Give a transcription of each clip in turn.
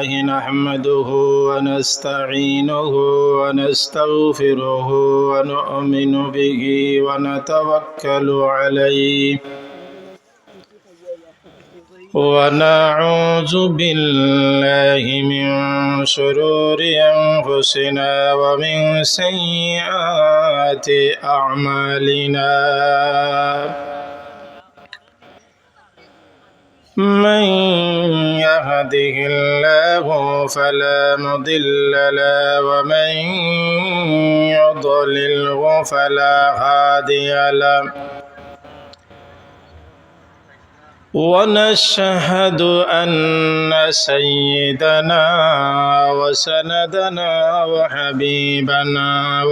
نحمده ونستعينه ونستغفره ونؤمن به ونتوكل عليه ونعوذ بالله من شرور أنفسنا ومن سيئات أعمالنا من يهده الله فلا مضل له ومن يضلله فلا هادي له ونشهد أن سيدنا وسندنا وحبيبنا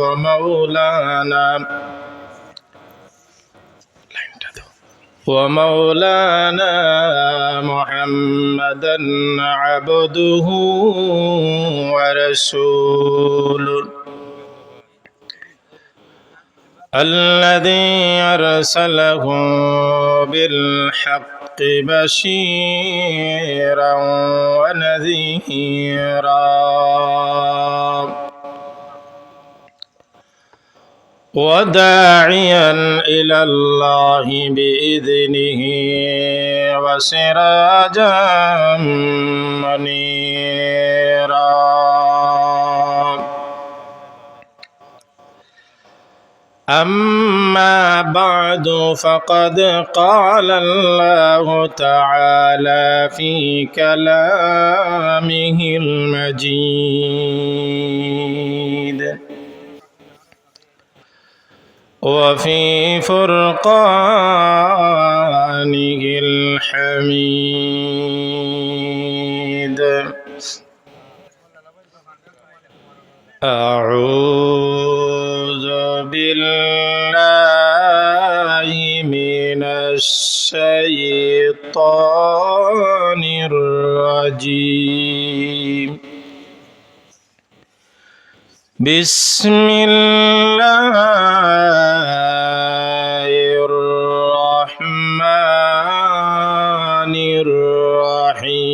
ومولانا محمدا عبده ورسوله الذي أرسله بالحق بشيرا ونذيرا وداعيا إلى الله بإذنه وسراجا منيرا أما بعد فقد قال الله تعالى في كلامه المجيد وفي فرقانه الحميد أعوذ بالله من الشيطان الرجيم بسم الله الرحمن الرحيم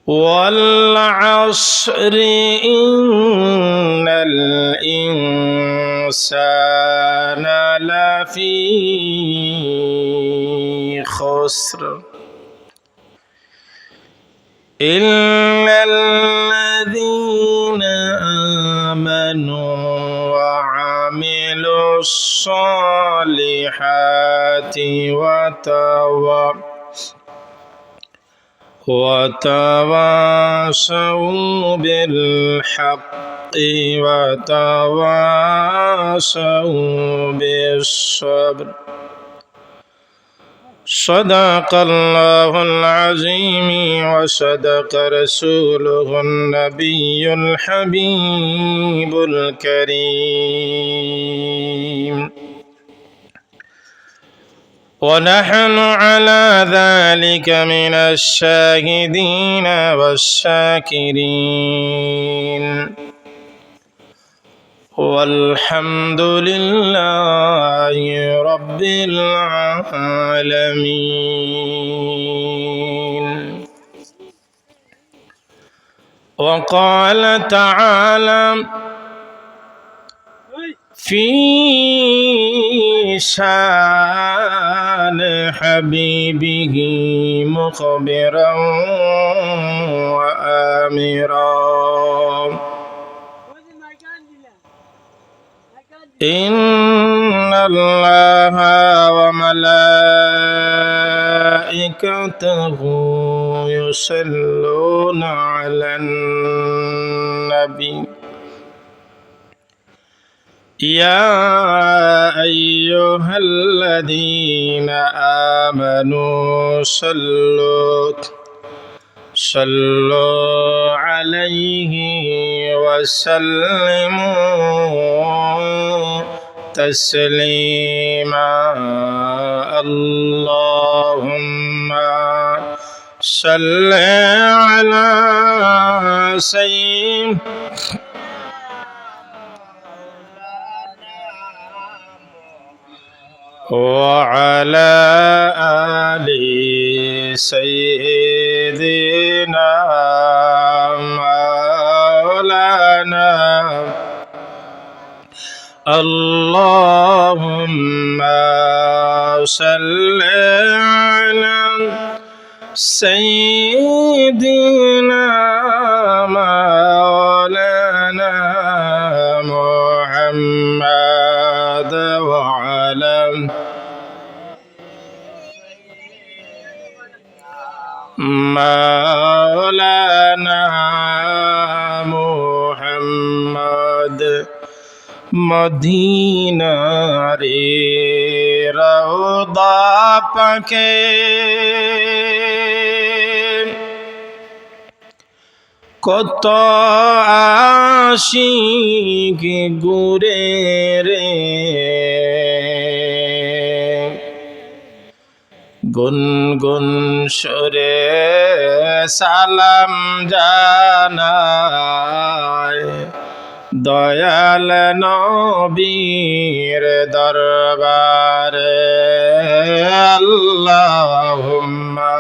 والعصر إن الإنسان لفي خسر إلا الذين آمنوا وعملوا الصالحات وتواصوا بالحق وتواصوا بالصبر صدق الله العظيم وصدق رسوله النبي الحبيب الكريم ونحن على ذلك من الشاهدين والشاكرين والحمد لله رب العالمين وقال تعالى في شان حبيبه مخبرا وآمرا إن الله وملائكته يصلون على النبي يا أيها الذين آمنوا صلوا عليه وسلموا تسليما اللهم صل على سيدنا وعلى آل سيدنا مولانا اللهم صل على سيدنا مولانا محمد وعلى مولانا محمد মদিনারে রওদা পাকে কত আশিক ঘুরে রে গুনগুন সুরে সালাম জানায় দয়াল নবীর দরবারে আল্লাহুম্মা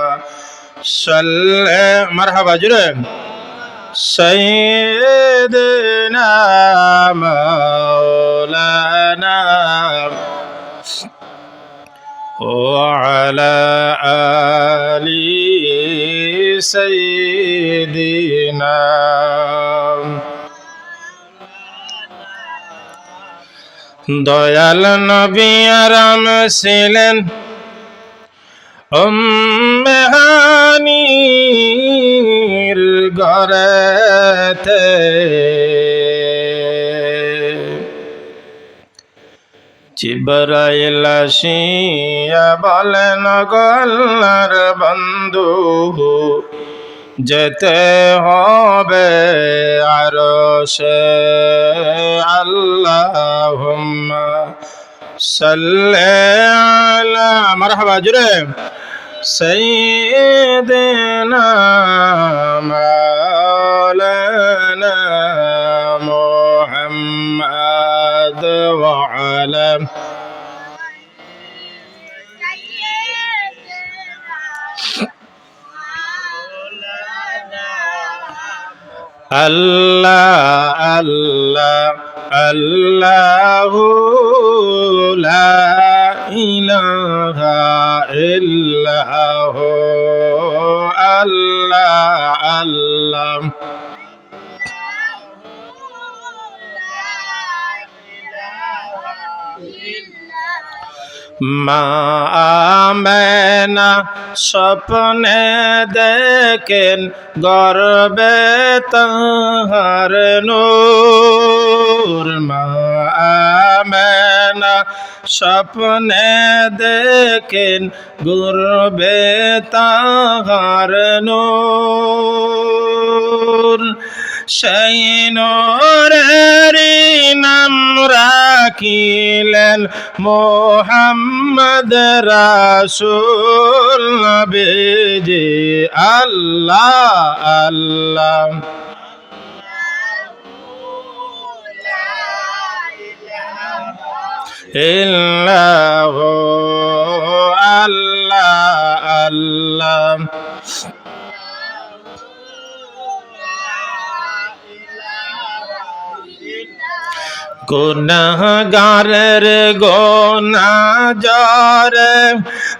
সাল্লি মারহাবা জুরে সাইয়্যিদিনা মাওলানা وعلى آل سيدنا দয়াল নবী আরাম ছিলেন উম্মাহানির ঘরেতে জিবরাইল আসিয়া বলেন গো আল্লাহর বন্ধু যেতে হবে আরশে আল্লাহুম্মা সাল্লি আলা মারহাবা জুরে সাইয়্যিদিনা মাওলানা মুহাম্মদ ওয়া আলা আল্লাহ আল্লাহ আল্লাহু লা ইলাহা ইল্লাহু আল্লাহ আল্লাহ মা আমেনা স্বপ্নে দেখেন গর্বে তাহার নূর মা আমেনা স্বপ্নে দেখেন গর্বে তাহার নূর সেই নূরের নাম রাখিলেন মোহাম্মদ রাসূল নবীজি আল্লাহ আল্লাহ ইল্লাহু আল্লাহ আল্লাহ গুনাহগারের গোনা যারে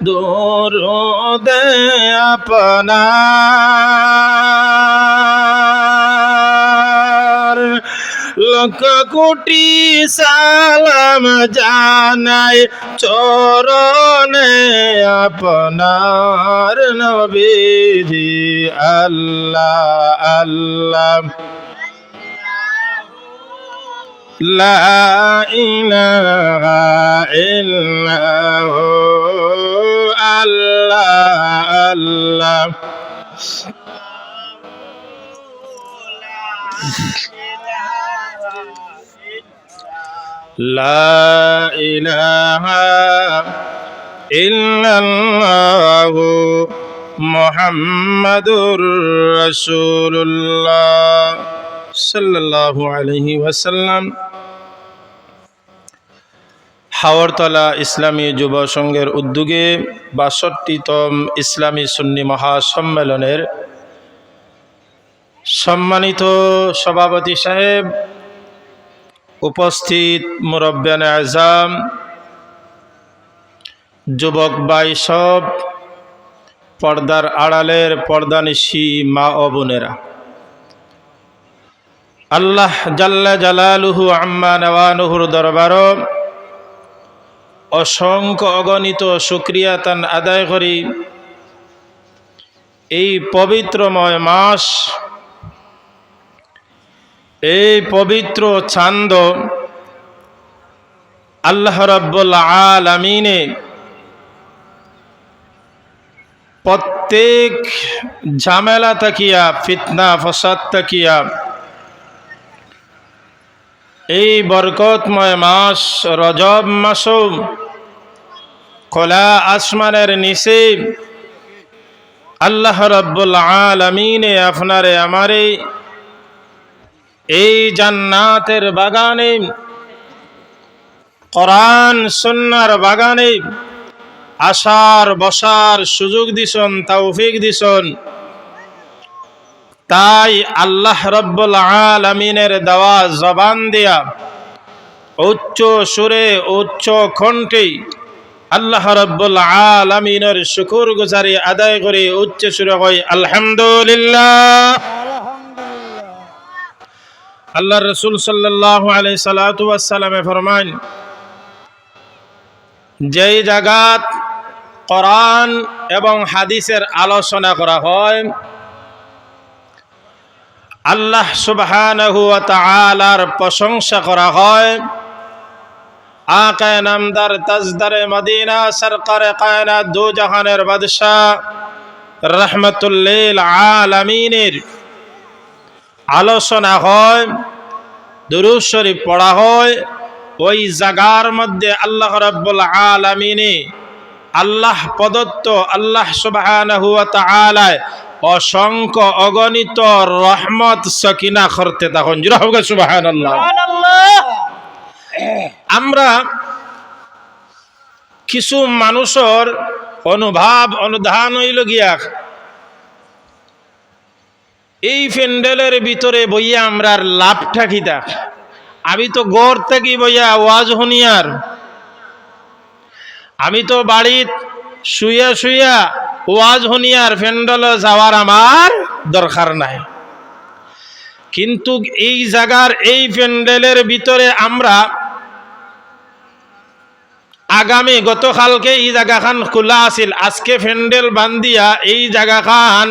দরুদে আপনার লক্ষ কোটি সালাম জানাই চরণে আপনার নবীজি আল্লাহ আল্লাহ লা ইলাহা ইল্লাহু আল্লাহ আল্লাহ লা ইলাহা ইল্লাল্লাহু মুহাম্মাদুর রাসূলুল্লাহ সাল্লাল্লাহু আলাইহি ওয়াসাল্লাম। হাওরতলা ইসলামী যুব সংঘের উদ্যোগে ৬২তম ইসলামী সুন্নি মহাসম্মেলনের সম্মানিত সভাপতি সাহেব, উপস্থিত মুরব্বিয়ানে আযম, যুবক ভাই সব, পর্দার আড়ালের পর্দানিশী মা ও বোনেরা, আল্লাহ জাল্লা জালালুহু আম্মা নওয়ানুহুর দরবারও অসংখ্য অগণিত শুকরিয়া তান আদায় করি। এই পবিত্রময় মাস, এই পবিত্র চাঁদ আল্লাহ রাব্বুল আলামিনে প্রত্যেক ঝামেলা তাকিয়া, ফিতনা ফসাদ তাকিয়া এই বরকতময় মাস রজব মাসও খোলা আসমানের নিচে আল্লাহ রাব্বুল আলামিনে আপনারে আমারে এই জান্নাতের বাগানে, কোরআন সুন্নাহর বাগানে আসার বসার সুযোগ দিছেন, তৌফিক দিছেন। তাই আল্লাহ রাব্বুল আলামিনের দেওয়া জবান দিয়া উচ্চ সুরে উচ্চ কণ্ঠে আল্লাহ রাব্বুল আলামিনের শুকর গুজারি আদায় করে উচ্চ সুরে কই আলহামদুলিল্লাহ। আল্লাহর রাসূল সাল্লাল্লাহু আলাইহি সাল্লাতু ওয়াস সালামে ফরমান, যেই জায়গাত কোরআন এবং হাদিসের আলোচনা করা হয়, আল্লাহ সুবহানাহু ওয়া তাআলার প্রশংসা করা হয়, আকা নামদার তাজদারে মদিনা সরকারে কায়নাত দু জাহানের বাদশাহ রাহমাতুল লিল আলামিনের আলোচনা হয়, দুরূদ শরীফ পড়া হয়, ওই জায়গার মধ্যে আল্লাহ রাব্বুল আলামিনে আল্লাহ প্রদত্ত, আল্লাহ সুবহানাহু ওয়া তাআলা অসংখ্য অগণিত রহমত সকিনা করতে তখন সুবহানাল্লাহ। আমরা কিছু মানুষের অনুভব অনুধান হইল গিয়া এই প্যান্ডেলের ভিতরে বইয়া আমরা লাভটা কিতা। আমি তো গড় থেকে বইয়া ওয়াজ শুনিয়ার, আমি তো বাড়িত শুইয়া শুইয়া ওয়াজ শুনিয়ার প্যান্ডেলে যাওয়ার আমার দরকার নাই। কিন্তু এই জায়গার এই প্যান্ডেলের ভিতরে আমরা আগামী গতকালকে এই জায়গাখান খোলা আছিল, আজকে প্যান্ডেল বান্ধিয়া এই জায়গাখান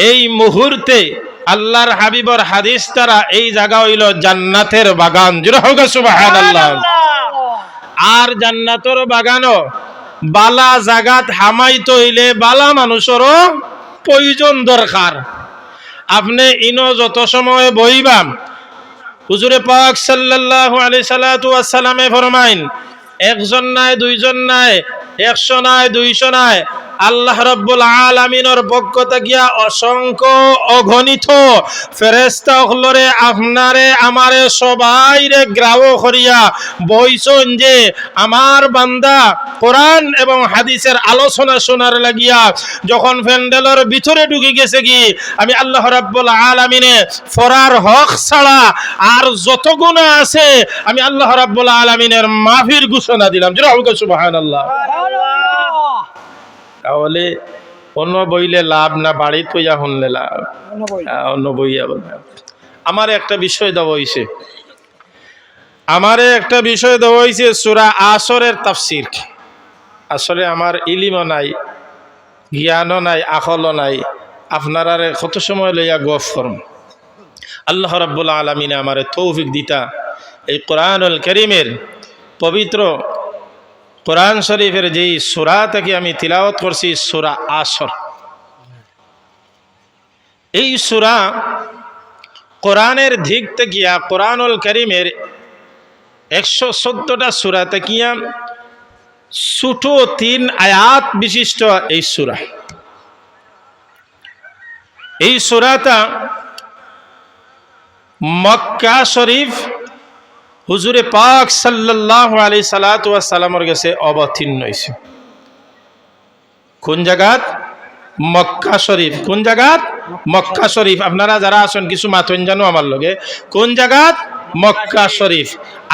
এই মুহূর্তে আল্লাহর হাবিবর হাদিস দ্বারা এই জায়গা হইল জান্নাতের বাগান। সুবহানাল্লাহ। আর জান্নাতের বাগানও বালা জাগাত হামাইতে হইলে বালা মানুষেরও প্রয়োজন দরকার। আপনি ইনো যত সময় বইবাম, হুজুরে পাক সাল্লাল্লাহু আলাইহি সাল্লাতু ওয়াস সালামে ফরমাইন, একজন নাই, দুইজন নাই, 100 নাই, 200 নাই, আল্লাহ রাব্বুল আলামিনের পক্ষ থেকে অসংখ্য অগণিত ফেরেশতা হলরে আপনারে আমারে সবাইরে গ্রাহ করিয়া বইছেন যে আমার বান্দা কোরআন এবং হাদিসের আলোচনা শোনার লাগিয়া যখন প্যান্ডেলের ভিতরে ঢুকে গেছে কি, আমি আল্লাহ রাব্বুল আলামিনে ফরার হক ছাড়া আর যত গুনাহ আছে আমি আল্লাহ রাব্বুল আলামিনের মাফির ঘোষণা দিলাম। সুবহানাল্লাহ। তাহলে অন্য বইলে লাভ না, বাড়ি তৈয়া শুনলে লাভ, অন্য বইয়া বলবে। আমার একটা বিষয় দেওয়া হয়েছে, সূরা আসরের তাফসীর। আসলে আমার ইলিমও নাই, জ্ঞানও নাই, আকলও নাই, আপনারা কত সময় লইয়া গফ করম। আল্লাহ রাব্বুল আলামিনে আমারে তৌফিক দিতা এই কোরআনুল কারীমের পবিত্র কোরআন শরীফের যেই সূরা থেকে আমি তিলাওয়াত করছি, সূরা আসর। এই সূরা কোরআনের দিক থেকে কোরআনুল কারীমের 114টা সূরা থেকে ছোট 3 আয়াত বিশিষ্ট এই সূরা। এই সূরাটা মক্কা শরীফ হুজুরে পাক সাল্লাল্লাহু আলাইহি সাল্লাতু ওয়াস সালামের কাছে অবতীর্ণ হইছে। কোন জায়গাত? মক্কা শরীফ। কোন জায়গাত? মক্কা শরীফ। আপনারা যারা আছেন কিছু মাথন জানো আমার লগে। কোন জায়গাত? মক্কা শরীফ।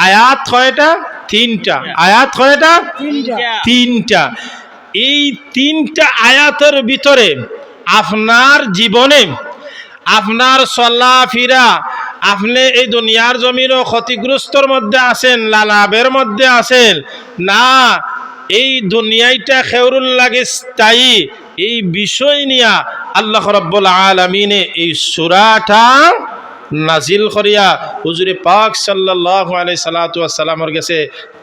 আয়াত কয়টা? 3টা। আয়াত কয়টা? 3টা। এই 3টা আয়াতের ভিতরে আপনার জীবনে, আপনার চলাফেরা, আপনি এই দুনিয়ার জমিনও ক্ষতিগ্রস্তর মধ্যে আছেন, লালাবের মধ্যে আছেন না, এই দুনিয়াটা খেউরুল লাগে স্থায়ী, এই বিষয় নিয়ে আল্লাহ রাব্বুল আলামিনে এই সূরাটা নাজিল করিয়া হুজুরে পাক সাল্লাল্লাহু আলাইহি সাল্লাতু ওয়াস সালামের কাছে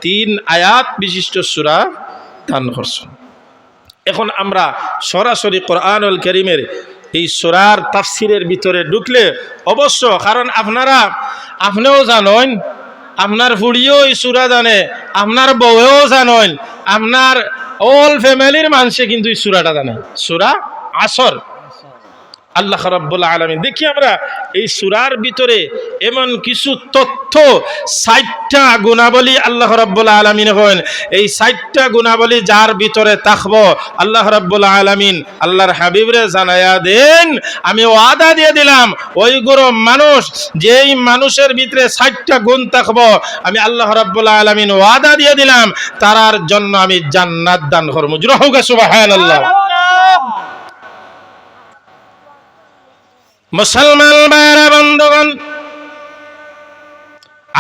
3 আয়াত বিশিষ্ট সূরা দান করছেন। এখন আমরা সরাসরি কোরআনুল কারীমের এই সূরার তাফসীরের ভিতরে ঢুকলে অবশ্য, কারণ আপনিও জানেন, আপনার ফুড়িও এই সূরা জানে, আপনার বউও জানেন, আপনার অল ফ্যামিলির মানুষে কিন্তু এই সূরাটা জানে, সূরা আসর। আল্লাহ রাব্বুল আলামিন, দেখি আমরা এই সূরার ভিতরে এমন কিছু তথ্য, 60টা গুণাবলী আল্লাহ রাব্বুল আলামিন হন, এই 60টা গুণাবলী যার ভিতরে থাকবো আল্লাহ রাব্বুল আলামিন আল্লাহর হাবিবরে জানায়া দেন, আমি ওয়াদা দিয়ে দিলাম ওই গুরু মানুষ, যেই মানুষের ভিতরে 60টা গুণ থাকবো, আমি আল্লাহ রাব্বুল আলামিন ওয়াদা দিয়ে দিলাম তারার জন্য আমি জান্নাত দান করব। জোরে হোক সুবহানাল্লাহ। মুসলমান ভাইরা বন্ধুগণ,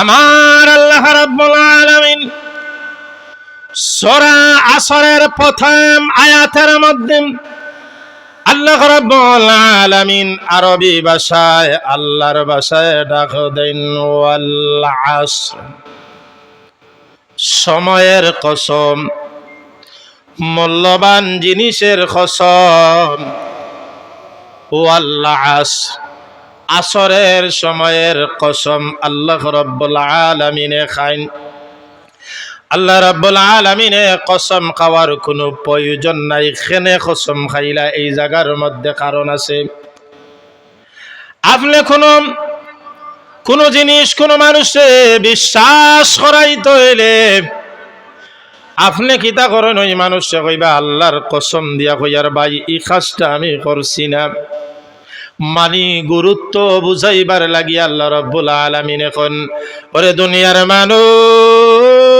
আমার আল্লাহ রাব্বুল আলামিন সূরা আসরের প্রথম আয়াতের মধ্যে আল্লাহ রাব্বুল আলামিন আরবি ভাষায়, আল্লাহর ভাষায় ডাক দেন ওয়াল আসর, সময়ের কসম, মূল্যবান জিনিসের কসম। ওয়াল আসর, আসরের সময়ের কসম আল্লাহ রাব্বুল আলামিনে খাইন। আল্লাহ রাব্বুল আলামিনে কসম খাওয়ার কোনো প্রয়োজন নাই, খেনে কসম খাইলা এই জায়গার মধ্যে কারণ আছে। আপনি কোনো জিনিস কোনো মানুষে বিশ্বাস করাইতে হইলে আপনি কিতা করেন, ওই মানুষে কইবা আল্লাহর কসম দিয়া কইয়ার ভাই এই কাজটা আমি করছি না, মানি গুরুত্ব বুঝাইবার লাগি আল্লাহ রাব্বুল আলামিন এখন, ওরে দুনিয়ার মানুষ,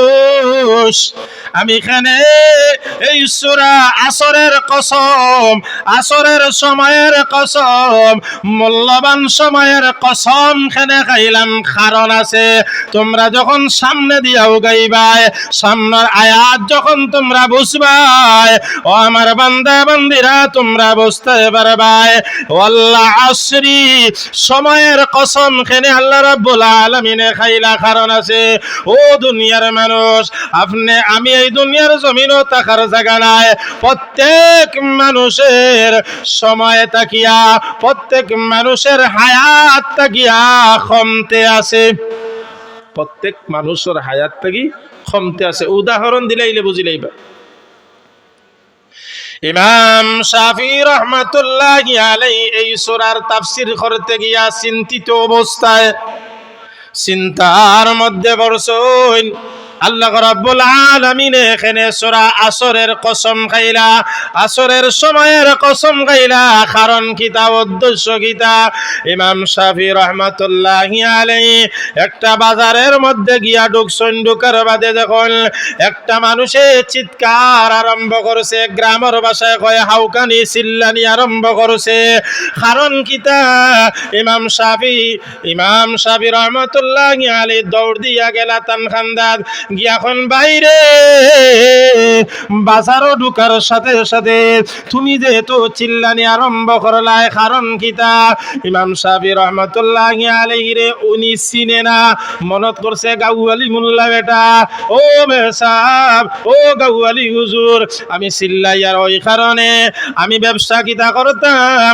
আমি এখানে এই সূরা আসরের কসম, আসরের সময়ের কসম, মূল্যবান সময়ের কসম খানে খাইলাম, কারণ আছে তোমরা যখন সামনে দিয়াও গাইবাই, সামনের আয়াত যখন তোমরা বুঝবাই, ও আমার বান্দা বান্দিরা তোমরা বুঝতে পারবাই। ওয়াল্লাহ আসরি, সময়ের কসম খানে আল্লাহ রাব্বুল আলামিনে খাইলা, কারণ আছে ও দুনিয়ার মানুষ, আপনি আমি এই দুনিয়ার জমিনও থাকার জায়গা নাই, প্রত্যেক মানুষের সময় তাকিয়া, প্রত্যেক মানুষের হায়াত তাকিয়া কমতে আছে, প্রত্যেক মানুষের হায়াত তাকি কমতে আছে। উদাহরণ দিলাইলে বুঝিলাইবা। ইমাম শাফি রহমাতুল্লাহি আলাইহি এই সূরার তাফসীর করতে গিয়া চিন্তিত অবস্থায়, চিন্তার মধ্যে পড়ছেন। আল্লাহ রাব্বুল আলামিন এখানে সূরা আসরের কসম খাইলা, আসরের সময়ের কসম খাইলা, কারণ কিতা, উদ্দেশ্য কিতা? ইমাম শাফি রহমাতুল্লাহি আলাইহি একটা বাজারের মধ্যে গিয়া ঢুকছেন, ঢুকার বাদে দেখুন একটা মানুষে চিৎকার আরম্ভ করছে, গ্রামের ভাষায় কয় হাউকানি, চিল্লানি আরম্ভ করছে, কারণ কিতা? ইমাম শাফি রহমাতুল্লাহি আলাইহি দৌড় দিয়া গেলা তানখান্দাত গিয়া এখন বাইরে বাজারও ঢুকার সাথে সাথে তুমি যেহেতু চিল্লানি আরম্ভ করলাই, কারণ কিতা? ইমাম শাফি রহমাতুল্লাহি আলাইহি রে উনি চিনে না, মনত করছে গাউয়ালি মোল্লা বেটা, ও মেসাব, ও গাউয়ালি হুজুর, আমি চিল্লাই আর ওই কারণে আমি ব্যবসা কিতা করতাম,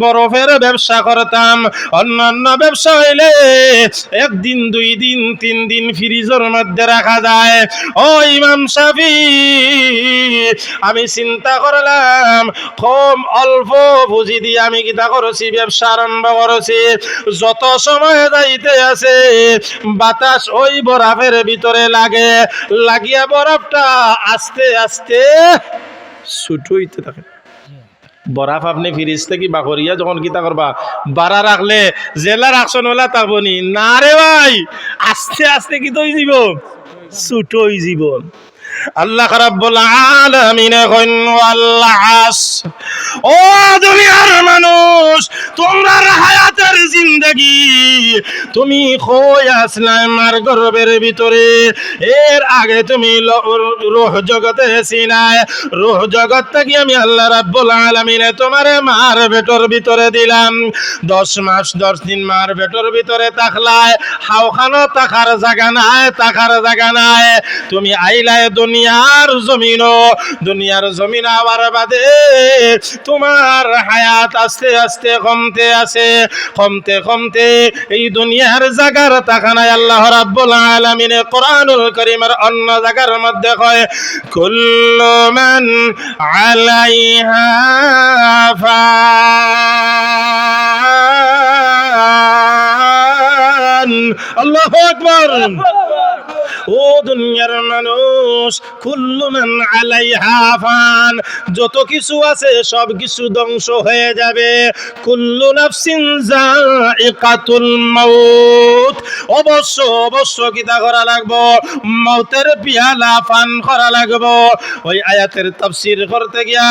বরফের ব্যবসা করতাম, অন্যান্য ব্যবসা হইলে 1 দিন 2 দিন 3 দিন ফ্রিজের মধ্যে রাখা যায়। ও ইমাম শাফি, আমি চিন্তা করলাম কম অল্প পুঁজি দিয়ে আমি কিতা করছি, ব্যবসা আরম্ভ করেছি। যত সময় যাইতে আছে বাতাস ওই বরফের ভিতরে লাগে, লাগিয়া বরফটা আস্তে আস্তে ছোট হইতে থাকে। বরফ আপনি ফ্রিজ থেকে বাকরিয়া যখন কিতা করবা বাড়া রাখলে জেলা রাখছেন ওলা তাবনি না রে ভাই, আস্তে আস্তে কি তৈ যাব, ছোটই জীবন। আল্লাহ রাব্বুল আলামিন কইন আল্লাহ ও দুনিয়ার মানুষ, তোমরা হায়াতের জিন্দেগি তুমি কই আসলা মার গর্ভের ভিতরে, এর আগে তুমি রূহ জগতে ছিলাই, রূহ জগৎ থেকে আমি আল্লাহ রাব্বুল আলামিন তোমারে মার পেটের ভিতরে দিলাম। 10 মাস 10 দিন মার পেটের ভিতরে থাকলায়, হাওখানো থাকার জায়গা নাই, থাকার জায়গা নাই। তুমি আইলায় দুনিয়ার জমিন আবার বাদে তোমার হায়াত আস্তে আস্তে কমতে আছে, কমতে কমতে এই দুনিয়ার জায়গার টাকা নাই। আল্লাহ রাব্বুল আলামিন কোরআনুল কারীমের অন্য জায়গার মধ্যে কয় কুল্লু মান আলাইহা ফান। আল্লাহু আকবার। ও দুনিয়ার মানুষ, কুল্লু মান আলাইহা ফান, যত কিছু আছে সব কিছু ধ্বংস হয়ে যাবে। কুল্লু নাফসিন যায়িকাতুল মাউত, অবশ্য অবশ্য কিতা করা লাগবো, মৌতের পিয়ালা পান করা লাগবো। ওই আয়াতের তাফসীর করতে গিয়া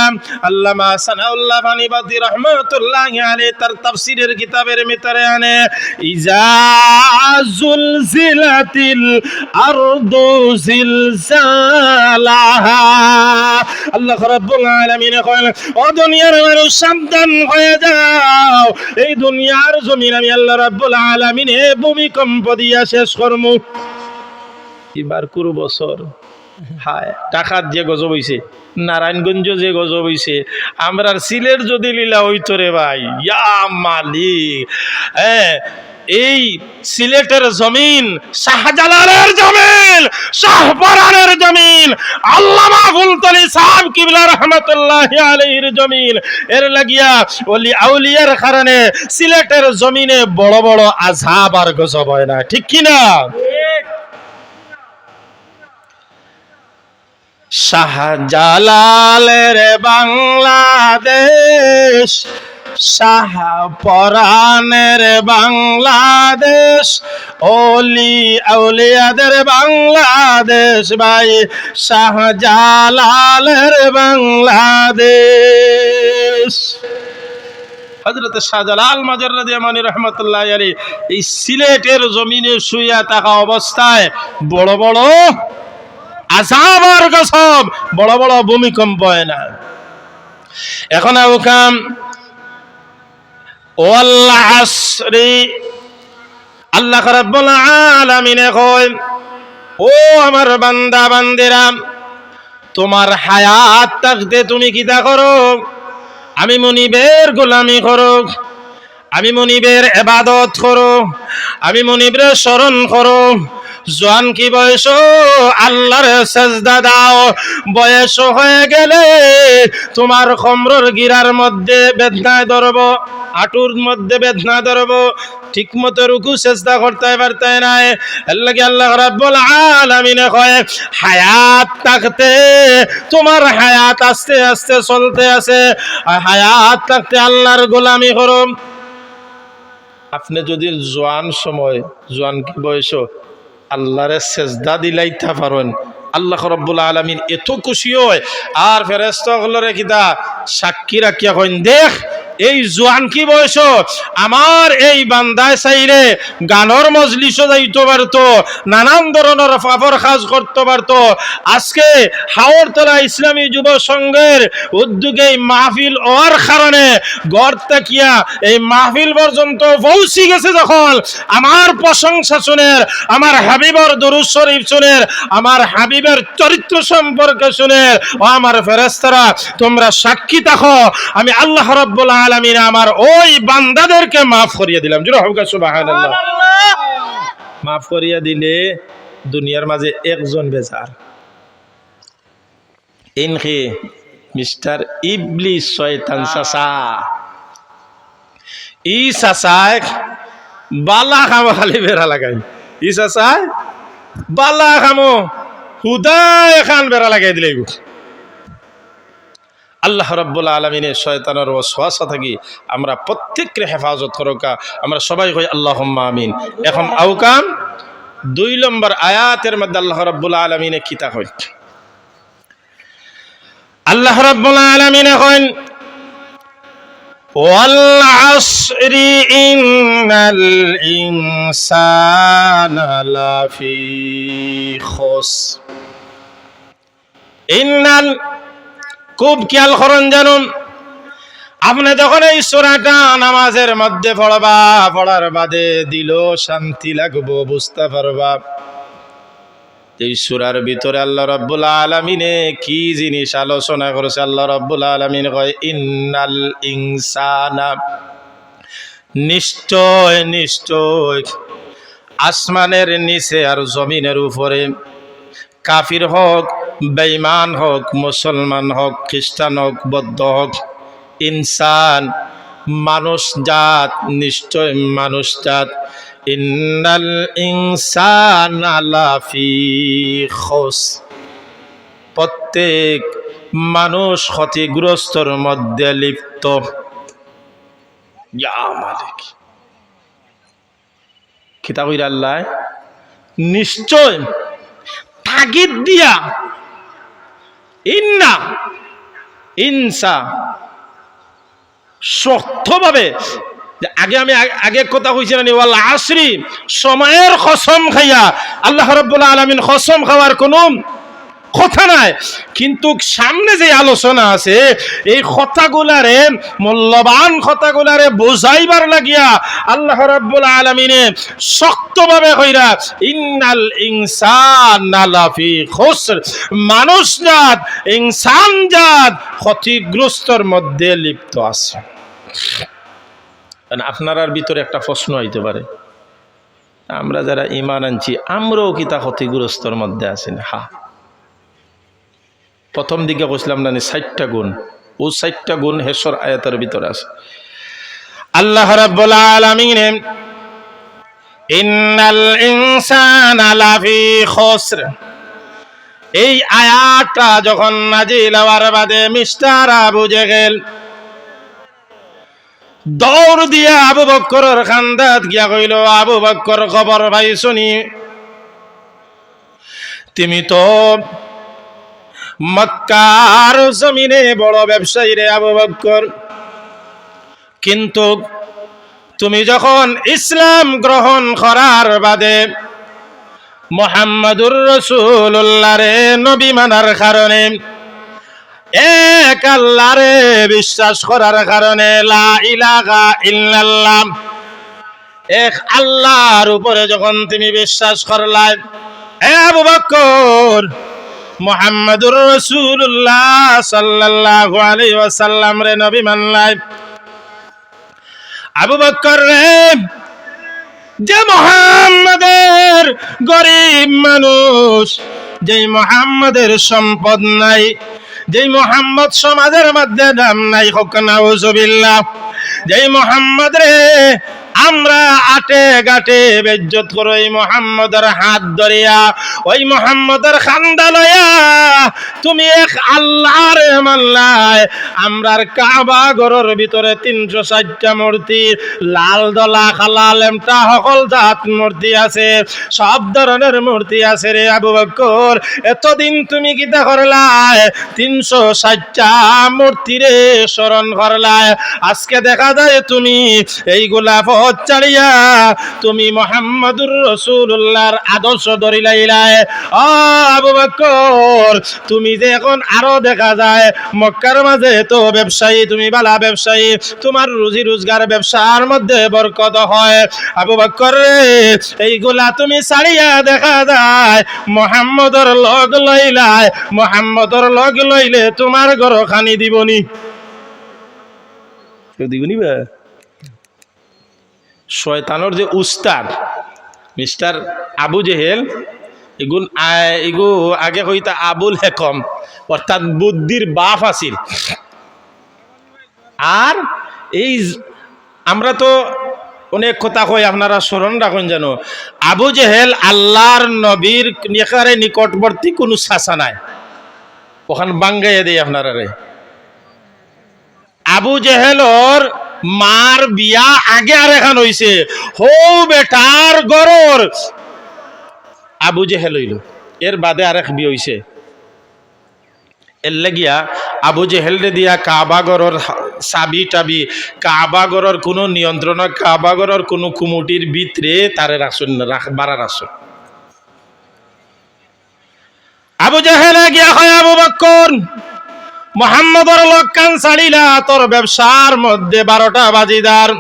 আল্লামা সানাউল্লাহ ফানিবাদী রাহমাতুল্লাহি আলাইহি তার তাফসীরের কিতাবের ভিতরে আনে ইজা যুলজিলাতিল আরদু জিলজালাহা। আল্লাহ রাব্বুল আলামিন কইলেন ও দুনিয়ার মানুষ সাবধান হয়ে যাও, এই দুনিয়ার জমিন আমি আল্লাহ রাব্বুল আলামিন ভূমিকম্প দিয়া শেষ করমু। এবার কুরু বছর হায় টাকার যে গজব হইছে, নারায়ণগঞ্জ যে গজব হইছে, আমরার সিলেট যদি লীলা হইতো রে ভাই, ইয়া মালিক। হ্যাঁ, এই সিলেটের জমিন শাহজালালের জমিন, শাহপরানের জমিন, আল্লামা ফুলতলি সাহেব কিবলা রাহমাতুল্লাহি আলাইহির জমিন। এর লাগিয়া ওলি আউলিয়ার কারণে সিলেটের জমিনে বড় বড় আযাব আর গজব হয় না, ঠিক কি না? শাহজালালের বাংলাদেশ, শাহপরানের বাংলাদেশ, ওলি আউলিয়াদের বাংলাদেশ ভাই, শাহজালালের বাংলাদেশ। হযরত শাহজালাল মাজাররাদি আমানি রহমাতুল্লাহি আলাইহি এই সিলেটের জমিনে শুইয়া থাকা অবস্থায় বড় বড় আযাব আর গজব, বড় বড় ভূমিকম্প হয় না। এখন আউকাম ও আল্লাহ আসরি, আল্লাহ রাব্বুল আলামিন কয় ও আমার বান্দা বান্দিরা, তোমার হায়াত থাকতে তুমি কিতা করো, আমি মুনিবের গোলামি করো, আমি মুনিবের ইবাদত করো, আমি মুনিবের শরণ করো। জোয়ান কি বয়স আল্লাহর সাজদা দাও, বয়স হয়ে গেলে তোমার কমরের গিরার মধ্যে বেদনায় ধরব, আঁটুর মধ্যে বেদনা ধরব, ঠিক মতো রুকু সেজদা করতে পারতে নাই। এর লাগি আল্লাহ রাব্বুল আলামিন কয় হায়াত থাকতে তোমার হায়াত আস্তে আস্তে চলতে আছে, হায়াত থাকতে আল্লাহর গোলামি করো। আপনি যদি জোয়ান সময়, জোয়ান কি বয়স আল্লাহরে সেজদা দিলাইতে পারেন, আল্লাহ রাব্বুল আলামিন এত খুশি হয়। আর ফেরেশতাগুলোরে কিতা সাক্ষী রাখিয়া কইন, দেখ এই জোয়ান কি বয়স আমার এই বান্দায় চাইলে গানের মজলিসও যাইতে পারতো, নানান ধরনের ফাফর কাজ করতে পারতো। আজকে হাওরতলা ইসলামী যুব সংঘের উদ্যোগে মাহফিল ওর কারণে গড় তাকিয়া এই মাহফিল পর্যন্ত পৌঁছে গেছে। যখন আমার প্রশংসা শুনের, আমার হাবিবের দরুদ শরীফ শুনের, আমার হাবিবের চরিত্র সম্পর্কে শুনের, ও আমার ফেরেশতারা তোমরা সাক্ষী থাকো, আমি আল্লাহ রাব্বুল আলামিন আমার ওই বান্দাদেরকে মাফ করিয়ে দিলাম। জোরে হোক সুবহানাল্লাহ। মাফ করিয়ে দিলে দুনিয়ার মাঝে একজন বেজার ইনকে মিস্টার ইবলিস শয়তান চাচা ই চাচায় বালা খামো খালি বেড়া লাগাই ই চাচায় বালা খামো হুদায় খান বেড়া লাগাই দিলে আল্লাহ রাব্বুল আলামিনের শয়তানের ওয়াসওয়াসা থেকে আমরা প্রত্যেককে হেফাজত করুকা আমরা সবাই কই আল্লাহুম্মা আমিন। এখন আউকাম 2 নম্বর আয়াতের মধ্যে আল্লাহ রাব্বুল আলামিনে কিতা কই আল্লাহ রাব্বুল আলামিনে কইন ওয়াল আসরি ইন্নাল ইনসানা লাফি খুস ইন্নাল খুব খেয়াল করুন জানুন আপনি যখন এই সূরাটা নামাজের মধ্যে পড়বা পড়ার বাদে দিল শান্তি লাগবো বুঝতে পারবা এই সূরার ভিতরে আল্লাহ রাব্বুল আলামিনে কি জিনিস আলোচনা করেছে আল্লাহ রাব্বুল আলামিন কয় ইন্নাল ইনসানা নিশ্চয় নিশ্চয় আসমানের নিচে আর জমিনের উপরে কাফির হোক বেঈমান হোক মুসলমান হোক খ্রিস্টান হোক বৌদ্ধ হোক ইনসান মানুষ জাত নিশ্চয় মানুষ জাত ইন্নাল ইনসানা লাফি খুস প্রত্যেক মানুষ ক্ষতিগ্রস্তর মধ্যে লিপ্ত ইয়া মালিক কিতা কইরা আল্লাহ নিশ্চয় তাগিদ দিয়া ইন্না ইনসা শক্তভাবে আগে কথা কইছিলেন ওয়াল আসরি সময়ের কসম খাইয়া আল্লাহ রাব্বুল আলামিন কসম খাওয়ার কোনো কথা নাই কিন্তু সামনে যে আলোচনা আছে এই কথাগুলারে মূল্যবান কথাগুলারে বোঝাইবার লাগিয়া আল্লাহ রাব্বুল আলামিনে শক্তভাবে কইরা ইন্নাল ইনসানা লাফি খুসর মানুষ জাত ইনসান জাত ক্ষতিগ্রস্তর মধ্যে লিপ্ত আছে। আপনার ভিতরে একটা প্রশ্ন হইতে পারে আমরা যারা ঈমান আনছি আমরাও কি তা ক্ষতিগ্রস্তর মধ্যে আছি না? হ্যাঁ, প্রথম দিকে কইছিলাম না 60টা গুণ ও 60টা গুণ হেসর আয়াতের ভিতরে আছে। আল্লাহ রাব্বুল আলামিন ইন্নাল ইনসানা লাফি খুসর এই আয়াতটা যখন নাজিল হওয়ার বাদে মিস্টার আবু জেহেল দৌড় দিয়া আবু বকরের খান্দাত গিয়া কইল আবু বকর খবর পাইছনি তুমি তো মক্কার জমিনে বড় ব্যবসায়ী রে আবু বকর কিন্তু তুমি যখন ইসলাম গ্রহণ করার বাদে মুহাম্মাদুর রাসূলুল্লাহ রে নবী মানার কারণে এক আল্লাহরে বিশ্বাস করার কারণে লা ইলাহা ইল্লাল্লাহ এক আল্লাহর উপরে যখন তুমি বিশ্বাস করলা হে আবু বকর মুহাম্মাদুর রাসূলুল্লাহ সাল্লাল্লাহু আলাইহি ওয়াসাল্লাম রে নবী মানলাই আবু বকর রে যে মুহাম্মাদের গরিব মানুষ যে মুহাম্মাদের সম্পদ নাই যেই মুহাম্মদ সমাজের মধ্যে নাম নাই হোক নাউজুবিল্লাহ যেই মুহাম্মদ রে আমরা আটে গাটে বেজ্জত করে ওই মুহাম্মদের হাত ধরিয়া ওই মুহাম্মদের খান্দা লইয়া তুমি এক আল্লাহর মানলাই আমরার কাবা ঘরের ভিতরে 360টা মূর্তি লাল দলা খালা লেমটা সকল জাত মূর্তি আছে সব ধরনের মূর্তি আছে রে আবু বকর এতদিন তুমি কিতা করলাই 360টা মূর্তি রে স্মরণ করলাই আজকে দেখা যায় তুমি এইগুলা চালিয়া তুমি মুহাম্মাদুর রাসূলুল্লাহর আদর্শ ধরি লাইলাই ও আবু বকর তুমি যে এখন আরো দেখা যায় মক্কার মাঝে তো ব্যবসায়ী তুমি বালা ব্যবসায়ী তোমার রুজি রোজগার ব্যবসার মধ্যে বরকত হয় আবু বকর রে এইগুলা তুমি ছাড়িয়া দেখা যায় মুহাম্মাদুর লগ লইলাই মুহাম্মাদুর লগ লইলে তোমার ঘর খানি দিবনি দিবনি বা শয়তানের যে উস্তাদ মিস্টার আবু জেহেল এগু আগে হইতা আবুল হেকম অর্থাৎ বুদ্ধির বাপ আছিল। আর এই আমরা তো অনেক কথা কই, আপনারা স্মরণ রাখুন যেন আবু জেহেল আল্লাহর নবীর নিকটবর্তী কোনো শাসা নাই, ওখানে বাঙ্গাইয়া দেয় আপনারা রে। আবু জেহেলর মার বিয়া আগে আর এখন হইছে, হো বেটার গরর আবু জেহেল হইল, এর বাদে আরেক বিয়ে হইছে। এর লাগিয়া আবু জেহেলরে দিয়া কাবাগরর চাবি টাবি, কাবাগরর কোনো নিয়ন্ত্রণ, কাবাগরর কোনো কুমুটির ভিতরে তারে রাখছেন না, বাড়া রাখছেন। আবু জেহেলে গিয়া হয় আবু বকর মুহাম্মদর লক্কান ছাড়িলা, তোর ব্যবসার মধ্যে 12টা বাজিদার।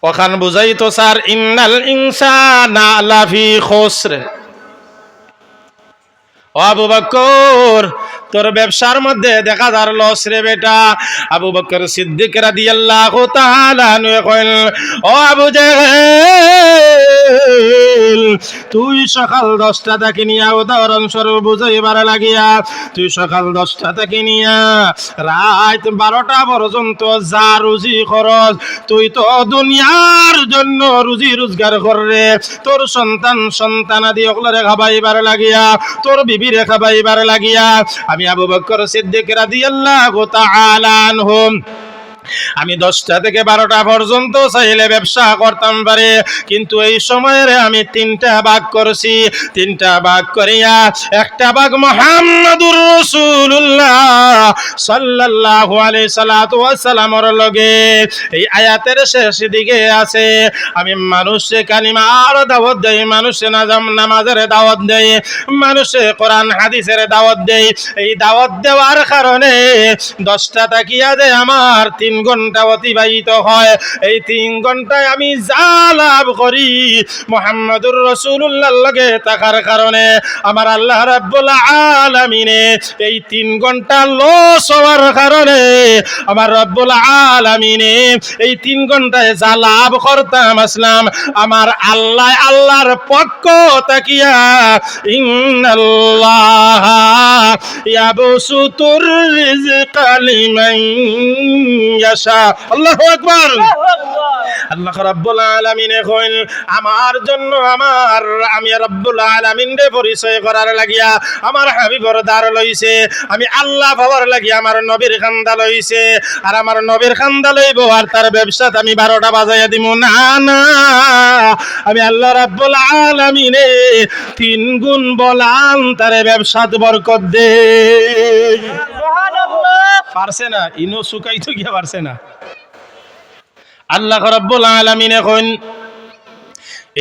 ওখান বুঝাইতো স্যার ইন্নাল ইনসানা লাফি খুসর। ও আবু বকর তোর ব্যবসার মধ্যে দেখা যার লস রে বেটা। আবু বকর সিদ্দিক রাদিয়াল্লাহু তাআলা আনহু কইল, ও আবু জেহেল তুই সকাল 10টা থেকে নিয়া, উদাহরণস্বরূপ বুঝাইবার লাগিয়া, তুই সকাল 10টা থেকে নিয়া রাত 12টা পর্যন্ত যা রুজি খরচ, তুই তো দুনিয়ার জন্য রুজি রোজগার করে তোর সন্তানাদি ওগুলোরে খাবাইবার লাগিয়া, তোর বিবিরে খাবাইবার লাগিয়া। আমি আবু বকর সিদ্দিক রাদিয়াল্লাহু তাআলা আনহু আমি 10টা থেকে 12টা পর্যন্ত চাইলে ব্যবসা করতাম পারে, কিন্তু এই সময়ের আমি 3টা ভাগ করছি। 3টা ভাগ করিয়া একটা ভাগ মুহাম্মাদুর রাসূলুল্লাহ সাল্লাল্লাহু আলাইহি সাল্লাতু ওয়াস সালামের লগে। এই আয়াতের শেষ দিকে আছে, আমি মানুষে কালিমার দাওয়াত দেই, মানুষে নামাজের দাওয়াত দেই, মানুষে কোরআন হাদিসের দাওয়াত দেই। এই দাওয়াত দেওয়ার কারণে 10টা তাকিয়া দে আমার 3 ঘন্টা অতিবাহিত হয়। এই 3 ঘন্টায় আমি যা লাভ করি মুহাম্মদুর রাসূলুল্লাহর লগে থাকার কারণে আমার আল্লাহ রাব্বুল আলামিনে এই 3 ঘন্টা লস হওয়ার কারণে আমার রব্বুল আলামিনে এই 3 ঘন্টায় যা লাভ করতাম আসলাম আমার আল্লাহর পক্ষ তাকিয়া ইন্নাল্লাহা ইয়াবসুতুর রিজকা লিমান ইয়াশা। আল্লাহু আকবার। আল্লাহ রাব্বুল আলামিন কইন আমার জন্য আমি রাব্বুল আলামিনরে পরিচয় করার লাগিয়া আমার হাবিবর দার লইছে, আমি আল্লাহ পাওয়ার লাগিয়া আমার নবীর খান্দা লইছে। আর আমার নবীর খান্দা লইব আর তার ব্যবসাত আমি 12টা বাজাইয়া দিব না, না আমি আল্লাহ রাব্বুল আলামিনে 3 গুণ বলান তারে ব্যবসাত বরকত দে। পারছে না ইনো সুকাইতো গিয়া পারছে না। আল্লাহ রাব্বুল আলামিন এখন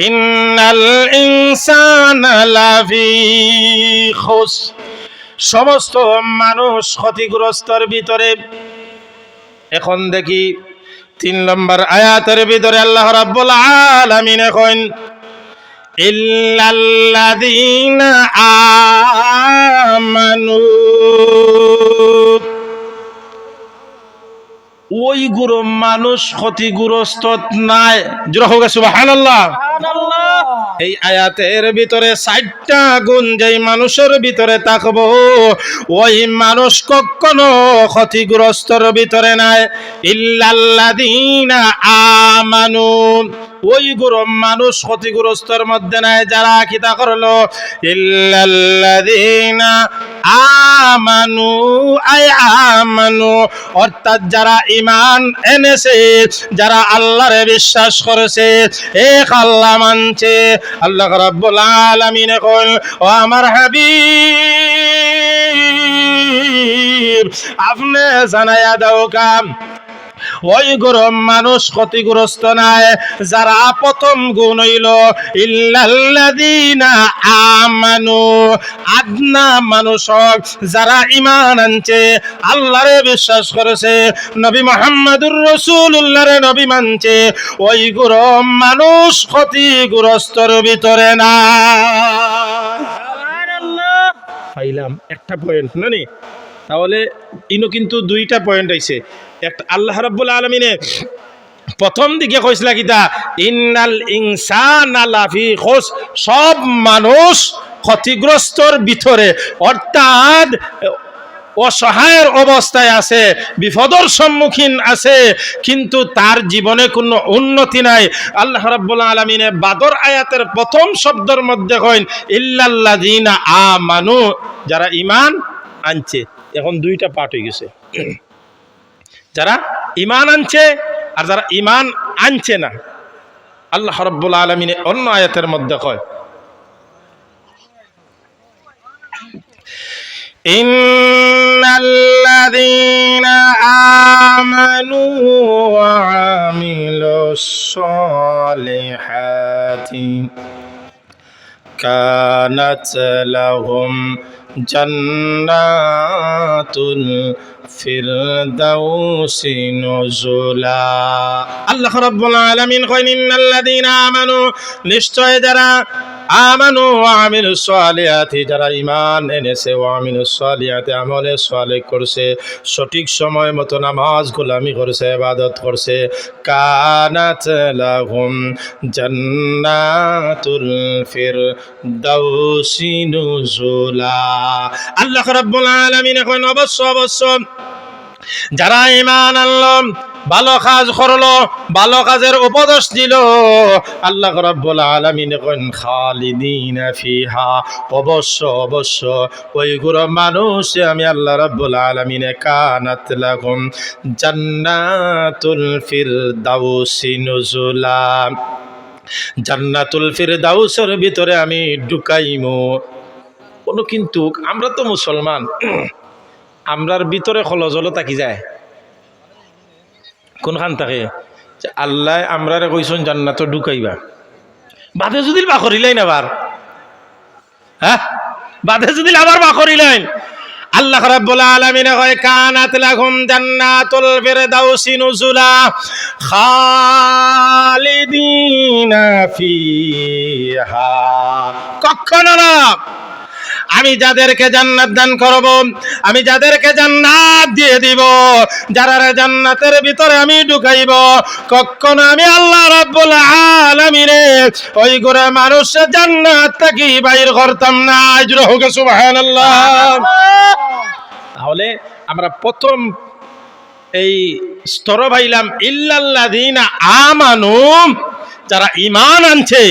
ইন্নাল ইনসানা লাফি খুস, সমস্ত মানুষ ক্ষতিগ্রস্তর ভিতরে। এখন দেখি 3 নম্বর আয়াতের ভিতরে আল্লাহ রাব্বুল আলামিন এখন ইল্লাল্লাযীনা আমানু, ওই গুরু মানুষ ক্ষতিগ্রস্ত নাই। জোরে হোক সুবহানাল্লাহ। এই আয়াতের ভিতরে 4টা গুণ যেই মানুষের ভিতরে থাকবো ওই মানুষ কখনো ক্ষতিগ্রস্তর ভিতরে নাই। ইল্লাল্লাযীনা আমানু, ওই গুরু মানুষ ক্ষতিগ্রস্তর মধ্যে নাই যারা কিতা করলো ইল্লাল্লাযীনা আমানু, আমানু অর্থাৎ যারা ঈমান এনেছে, যারা আল্লাহরে বিশ্বাস করেছে, এক আল্লাহ মানছে। আল্লাহ রাব্বুল আলামিন কইল ও আমার হাবিব আপনি জানায়া দাও কাম ওই গরম মানুষ ক্ষতিগ্রস্ত নাই যারা প্রথম গুণ হইল ইল্লাল্লাযীনা আমানু, আদনা মানুষ যারা ঈমান আনছে, আল্লাহরে বিশ্বাস করেছে, নবী মুহাম্মদুর রাসূলুল্লাহরে নবী মানছে, ওই গরম মানুষ ক্ষতিগ্রস্তর ভিতরে না। সুবহানাল্লাহ। পাইলাম একটা পয়েন্ট নানি, তাহলে ইনো কিন্তু 2টা পয়েন্ট আইছে। একটা আল্লাহ রাব্বুল আলামিনে প্রথম দিকে কইছিলা কিতা ইন্নাল ইনসানা লাফি খুস, সব মানুষ ক্ষতিগ্রস্তর ভিতরে, অর্থাৎ অসহায়ের অবস্থায় আছে, বিপদের সম্মুখীন আছে, কিন্তু তার জীবনে কোনো উন্নতি নাই। আল্লাহ রাব্বুল আলামিনে বাদর আয়াতের প্রথম শব্দের মধ্যে কইন ইল্লাল্লাযিনা আমানু, যারা ঈমান আনছে। এখন দুইটা পার্ট হয়ে গেছে, যারা ঈমান আনছে আর যারা ঈমান আনছে না। আল্লাহ রাব্বুল আলামিনে অন্য আয়াতের মধ্যে কয় ইন্নাল্লাযীনা আমানু ওয়া আমিলুস সালিহাতি কানাত লাহুম জান্নাতুল ফিরদাউসি নুজুলা। আল্লাহ রাব্বুল আলামিন কইন ইন্নাল্লাযীনা আমানু, নিশ্চয় যারা আমানু ওয়া আমিলুস সালিহাতি, যারা ঈমান এনেছে, ওয়া আমিলুস সালিহাতি, আমলে সালেহ করছে, সঠিক সময় মতো নামাজ গোলামি করছে, ইবাদত করছে, কানাত লাহুম জান্নাতুল ফিরদাউসি নুজুলা। আল্লাহ রাব্বুল আলামিন এখন অবশ্য যারা ঈমান আনলো, ভালো কাজ করলো, ভালো কাজের উপদেশ দিল, আল্লাহ রাব্বুল আলামিন কইন খালিদিনা ফিহা, অবশ্য ওইগুলো মানুষ আমি আল্লাহ রাব্বুল আলামিনে কানাত লাহুম জান্নাতুল ফিরদাউসি নুজুলা, জান্নাতুল ফিরদাউসের ভিতরে আমি ঢুকাইমু। কোনো কিন্তু আমরা তো মুসলমান, আমরার ভিতরে খলজল থাকি যায় কোনখান থাকে যে আল্লাহ আমরারে কইছেন জান্নাত ঢুকাইবা, বাদে যদি বা করিলেন আবার, হ্যাঁ বাদে যদি আবার বা করিলেন। আল্লাহ রাব্বুল আলামিন কয় কানাত লাহুম জান্নাতুল ফিরদাউসি নুজুলা খালিদিনা ফিহা, কখনো না আমি যাদেরকে জান্নাত দান করব, আমি যাদেরকে জান্নাত দিয়ে দিব, যারা জান্নাতের ভিতরে আমি ঢুকাইব, কখনো আমি আল্লাহ রাব্বুল আলামিন ওই গোরা মানুষ জান্নাত থেকে বাইর করতাম না। আজর হোক সুবহানাল্লাহ। তাহলে আমরা প্রথম এই স্তর পাইলাম ইল্লাল্লাযীনা আমানু, যারা ঈমান আনছে।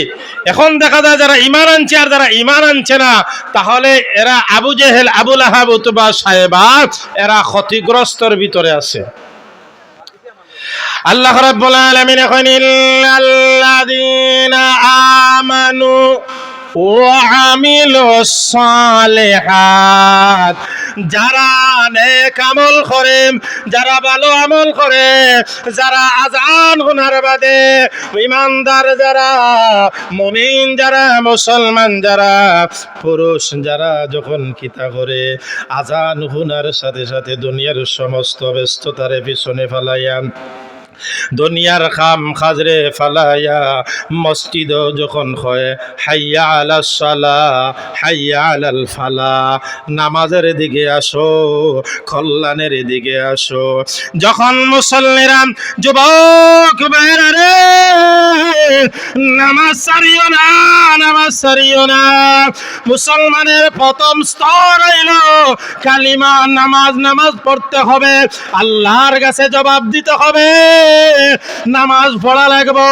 এখন দেখা যায় যারা ঈমান আনছে আর যারা ঈমান আনছে না, তাহলে এরা আবু জেহেল, আবু লাহাব, উতবা, সায়বা, এরা ক্ষতিগ্রস্তর ভিতরে আছে। আল্লাহ রাব্বুল আলামিন কইন ইল্লাল্লাযীনা আমানু ওয়া আমিলুস সালিহাত, যারা নেক আমল করে, যারা ভালো আমল করে, যারা আযান শোনার বাদে ঈমানদার, যারা মুমিন, যারা মুসলমান, যারা পুরুষ, যারা যখন কিতা করে আযান শোনার সাথে সাথে দুনিয়ার সমস্ত ব্যস্ততারে পিছনে ফেলাইয়া, দুনিয়ার খাম খাজরে ফালাইয়া মসজিদ যখন হয় হাইয়া আলাস সালাহ হাইয়া আলাল ফালা, নামাজের দিকে আসো, কল্যাণের দিকে আসো। যখন মুসল্লিরা, যুবক ভাইরা রে, নামাজ ছাড়িও না, নামাজ ছাড়িও না। মুসলমানের প্রথম স্তর হইল কালিমা, নামাজ পড়তে হবে, আল্লাহর কাছে জবাব দিতে হবে, নামাজ পড়া লাগবো।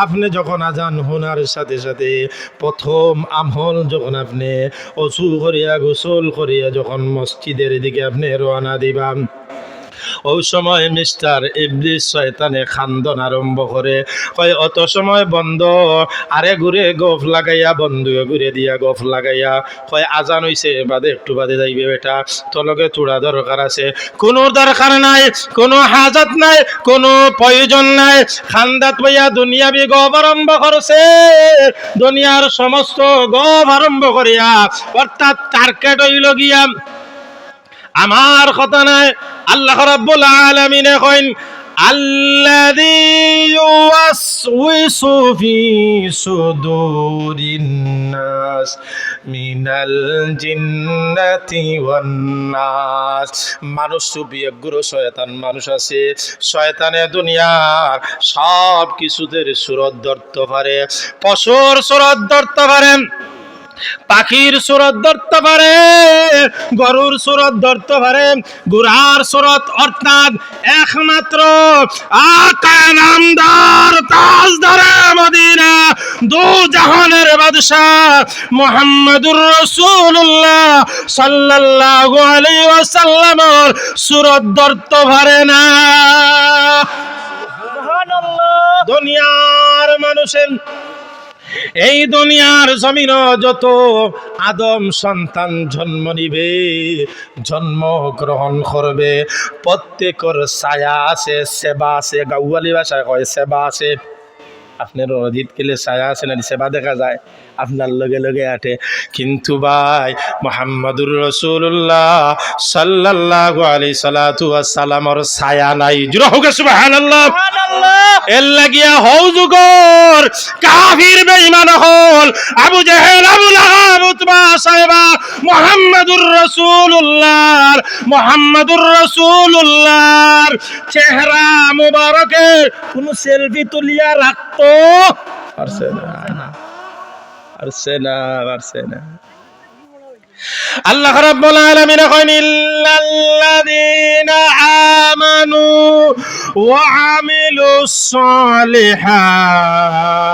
আপনি যখন আজান শোনার সাথে সাথে প্রথম আমল, যখন আপনি ওযু করিয়া গোসল করিয়া যখন মসজিদের দিকে আপনি রওনা দিবা, ওই সময় মিস্টার ইবলিস শয়তানে খান্দন আরম্ভ করে, কয় অত সময় বন্ধ, আরে ঘুরে গফ লাগাইয়া, বন্ধুয়ে ঘুরে দিয়া গফ লাগাইয়া কয় আজান হইছে, বাদে একটু বাদে যাইবে বেটা, তলকে চূড়া দরকার আছে। কোনো দরকার নাই, কোনো হাজত নাই, কোনো প্রয়োজন নাই। খান্দাত বইয়া দুনিয়াবি গফ আরম্ভ করছে, দুনিয়ার সমস্ত গফ আরম্ভ করিয়া, অর্থাৎ টার্গেট হইল গিয়া আমার কথা নাই। আল্লাহ রাব্বুল আলামিন কইন আল্লাযী ইউওয়াসওয়িসু ফি সুদুরিন নাস মিনাল জিন্নাতি ওয়ান নাস। মানুষ সুবিয়ে গুরু শয়তান মানুষ আছে, শয়তানে দুনিয়ার সব কিছুদের সুরত ধরতে পারে, পশুর সুরত ধরতে পারে, পাখির সুরত ধরতে পারে, গরুর সুরত ধরতে পারে, ঘোড়ার সুরত, অর্থাৎ একমাত্র আকা নামদার তাজদারে মদিনা দু জাহানের বাদশাহ মুহাম্মদুর রাসূলুল্লাহ সাল্লাল্লাহু আলাইহি ওয়াসাল্লামের সুরত ধরতে পারে না। সুবহানাল্লাহ। দুনিয়ার মানুষের এই দুনিয়ার জমিন যত আদম সন্তান জন্ম নিবে, জন্ম গ্রহণ করবে, প্রত্যেকের ছায়া আছে, সেবা আছে। গাওয়ালি ভাষায় কয় সেবা আছে। আপনার অধিক গেলে ছায়া আছে না, সেবা দেখা যায়, আপনার লগে লগে আটে। কিন্তু ভাই মুহাম্মদুর রাসূলুল্লাহ সাল্লাল্লাহু আলাইহি সাল্লাতু ওয়াস সালামর ছায়া নাই। জুরা হোক সুবহানাল্লাহ। এর লাগিয়া হও যুগর কাফির বেঈমান হল আবু জেহেল, আবু লাহাব, উতবা, সাইবা মুহাম্মদুর রাসূলুল্লাহর চেহারা মুবারকের কোন সেলফি তুলিয়া রাখতো পারছে না। আল্লাহ রাব্বুল আলামিন কইন ইল্লাল্লাযীনা আমানু ওয়া আমিলুস সালিহাত